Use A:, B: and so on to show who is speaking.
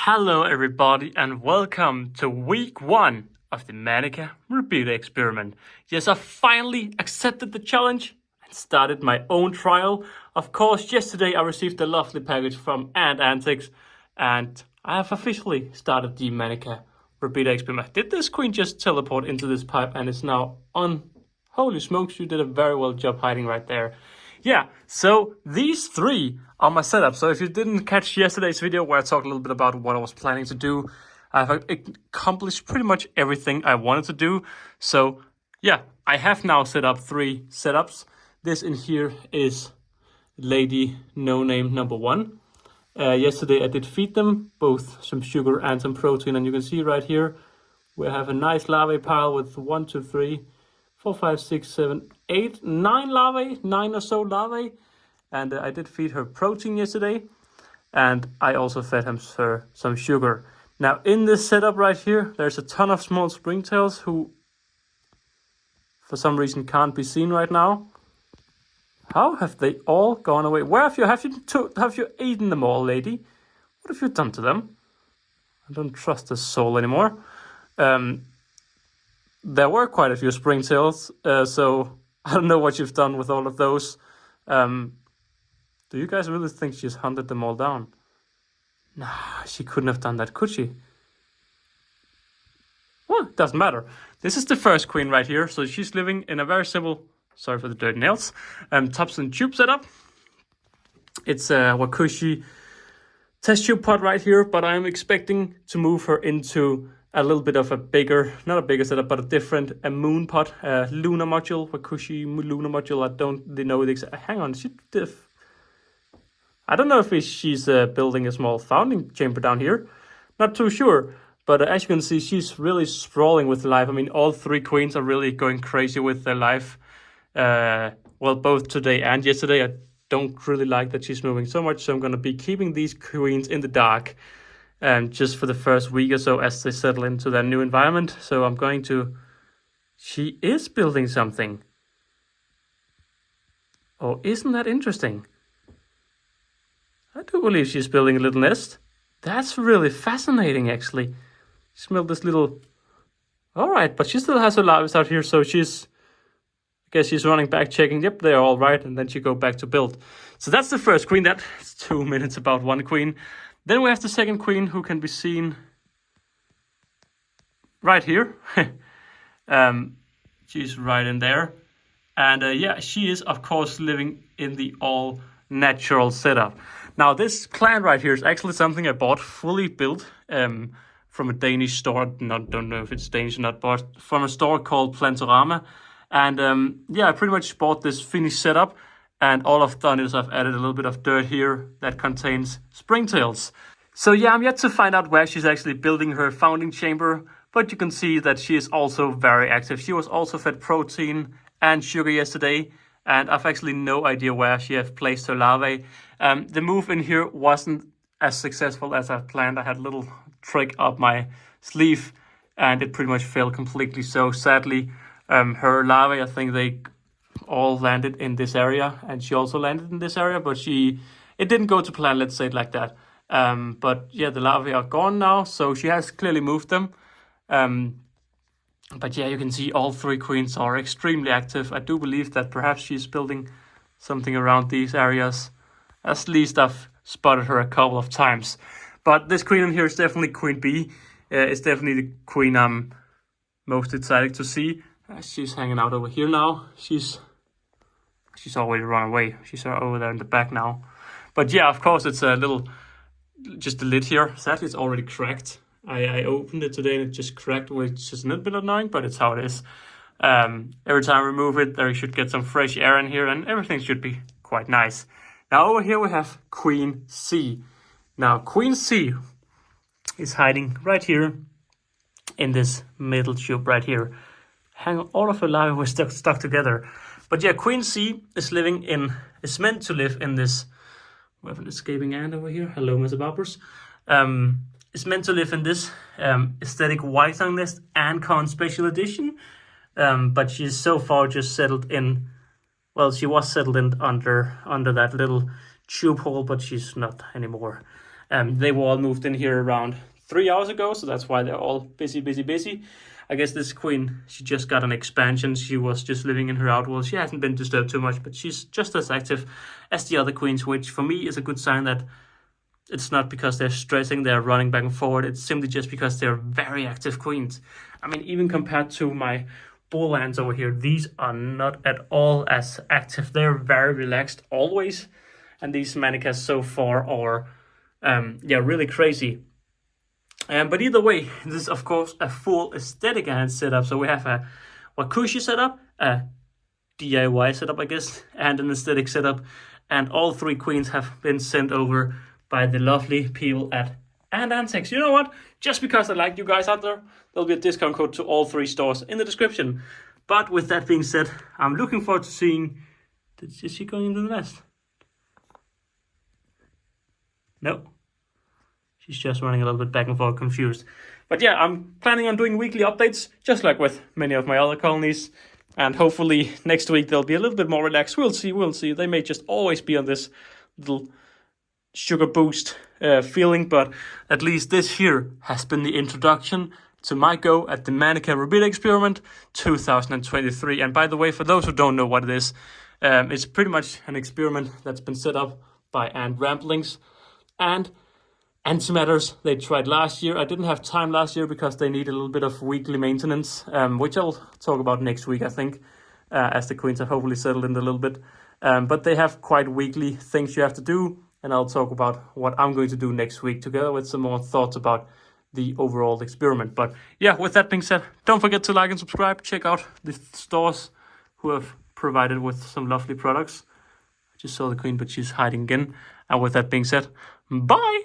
A: Hello everybody and welcome to week 1 of the Manica Rubida experiment. Yes, I finally accepted the challenge and started my own trial. Of course, yesterday I received a lovely package from Ant Antics and I have officially started the Manica Rubida experiment. Did this queen just teleport into this pipe and is now on? Holy smokes, you did a very well job hiding right there. Yeah, so these 3 are my setup. So if you didn't catch yesterday's video where I talked a little bit about what I was planning to do, I've accomplished pretty much everything I wanted to do. So yeah, I have now set up 3 setups. This in here is Lady No Name number 1. Yesterday I did feed them both some sugar and some protein, and you can see right here we have a nice larvae pile with 1, 2, 3, 4, 5, 6, 7, 8, 9 larvae, 9 or so larvae. And I did feed her protein yesterday. And I also fed her some sugar. Now in this setup right here, there's a ton of small springtails who for some reason can't be seen right now. How have they all gone away? Where have you eaten them all, lady? What have you done to them? I don't trust this soul anymore. There were quite a few springtails, so I don't know what you've done with all of those. Do you guys really think she's hunted them all down? Nah, she couldn't have done that, could she? Well, it doesn't matter. This is the first queen right here, so she's living in a very simple, sorry for the dirty nails, tops and tube setup. It's a Wakooshi test tube pot right here, but I'm expecting to move her into a little bit of a bigger, not a bigger setup, but a moon pot, lunar module, Wakooshi lunar module. I don't really know the exact. Hang on, I don't know if she's building a small founding chamber down here. Not too sure, but as you can see, she's really sprawling with life. I mean, all 3 queens are really going crazy with their life. Well, both today and yesterday. I don't really like that she's moving so much, so I'm going to be keeping these queens in the dark. Just for the first week or so as they settle into their new environment. So I'm going to... She is building something. Oh, isn't that interesting? I do believe she's building a little nest. That's really fascinating, actually. Smell this little... Alright, but she still has her larvae out here, so she's... I guess she's running back, checking, yep, they're all right, and then she go back to build. So that's the first queen. That's 2 minutes about one queen. Then we have the second queen, who can be seen right here. She's right in there. And yeah, she is, of course, living in the all-natural setup. Now, this plant right here is actually something I bought fully built from a Danish store. Don't know if it's Danish or not, but from a store called Plantorama. And yeah, I pretty much bought this finished setup. And all I've done is I've added a little bit of dirt here that contains springtails. So yeah, I'm yet to find out where she's actually building her founding chamber. But you can see that she is also very active. She was also fed protein and sugar yesterday. And I've actually no idea where she has placed her larvae. The move in here wasn't as successful as I planned. I had a little trick up my sleeve. And it pretty much failed completely. So sadly, her larvae, I think they... all landed in this area, and she also landed in this area, but it didn't go to plan, let's say it like that. But yeah, the larvae are gone now, so she has clearly moved them. But yeah, you can see all 3 queens are extremely active. I do believe that perhaps she's building something around these areas. At least I've spotted her a couple of times. But this queen in here is definitely Queen B. It's definitely the queen I'm most excited to see. She's hanging out over here now. She's already run away. She's over there in the back now. But yeah, of course, it's just the lid here. Sadly, it's already cracked. I opened it today and it just cracked, which is a little bit annoying, but it's how it is. Every time I remove it, there should get some fresh air in here and everything should be quite nice. Now over here we have Queen C. Now Queen C is hiding right here in this middle tube right here. All of her larvae were stuck together. But yeah, Queen C is meant to live in this... We have an escaping ant over here. Hello, Mr. Boppers. It's meant to live in this Aesthetic white tongue nest Ancon special edition. But she's so far just settled in... Well, she was settled in under that little tube hole, but she's not anymore. They were all moved in here around 3 hours ago, so that's why they're all busy. I guess this queen, she just got an expansion. She was just living in her outwall. She hasn't been disturbed too much, but she's just as active as the other queens, which for me is a good sign that it's not because they're stressing, they're running back and forward. It's simply just because they're very active queens. I mean, even compared to my bull lands over here, these are not at all as active. They're very relaxed always. And these Manicas so far are, really crazy. But either way, this is of course a full aesthetic ant setup. So we have a Wakooshi setup, a DIY setup, I guess, and an aesthetic setup. And all 3 queens have been sent over by the lovely people at Ant Antics. You know what? Just because I like you guys out there, there'll be a discount code to all 3 stores in the description. But with that being said, I'm looking forward to seeing... Is she going into the nest? No. She's just running a little bit back and forth, confused. But yeah, I'm planning on doing weekly updates, just like with many of my other colonies. And hopefully next week they'll be a little bit more relaxed. We'll see. They may just always be on this little sugar boost feeling, but at least this here has been the introduction to my go at the Manica Rubida experiment 2023. And by the way, for those who don't know what it is, it's pretty much an experiment that's been set up by Ant Ramblings and Antimatters. They tried last year. I didn't have time last year because they need a little bit of weekly maintenance, which I'll talk about next week, I think, as the queens have hopefully settled in a little bit. But they have quite weekly things you have to do, and I'll talk about what I'm going to do next week together with some more thoughts about the overall experiment. But yeah, with that being said, don't forget to like and subscribe. Check out the stores who have provided with some lovely products. I just saw the queen, but she's hiding again. And with that being said, bye!